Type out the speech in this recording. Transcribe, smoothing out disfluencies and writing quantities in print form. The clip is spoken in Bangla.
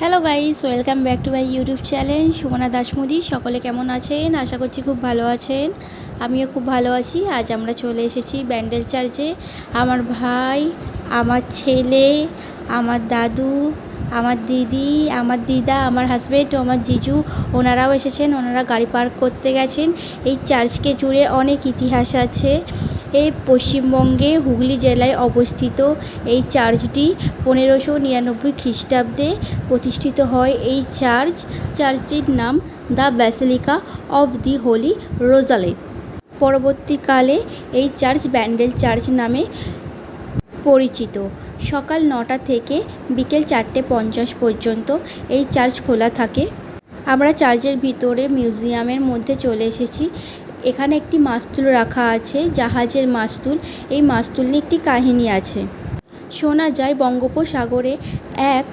Hello guys, welcome back to my YouTube channel Sumana Dasmudi. সকলে কেমন আছেন? আশা করছি খুব ভালো আছেন। আমিও খুব ভালো আছি। আজ আমরা চলে এসেছি ব্যান্ডেল চার্চে। আমার ভাই, আমার ছেলে, আমার দাদু, আমার দিদি, আমার দিদা, আমার হাজব্যান্ড ও আমার জিজু ওনারাও এসেছেন। ওনারা গাড়ি পার্ক করতে গেছেন। এই চার্চকে জুড়ে অনেক ইতিহাস আছে। এই পশ্চিমবঙ্গে হুগলি জেলায় অবস্থিত এই চার্চটি 1599 খ্রিস্টাব্দে প্রতিষ্ঠিত হয়। এই চার্চটির নাম the basilica of the holy rosary. পরবর্তীকালে এই চার্চ ব্যান্ডেল চার্চ নামে পরিচিত। সকাল 9টা থেকে বিকেল 4:50 পর্যন্ত এই চার্চ খোলা থাকে। আমরা চার্চের ভিতরে মিউজিয়ামের মধ্যে চলে এসেছি। এখানে একটি মাস্তুল রাখা আছে, জাহাজের মাস্তুল। এই মাস্তুল নিয়ে একটি কাহিনী আছে। শোনা যায় বঙ্গোপসাগরে এক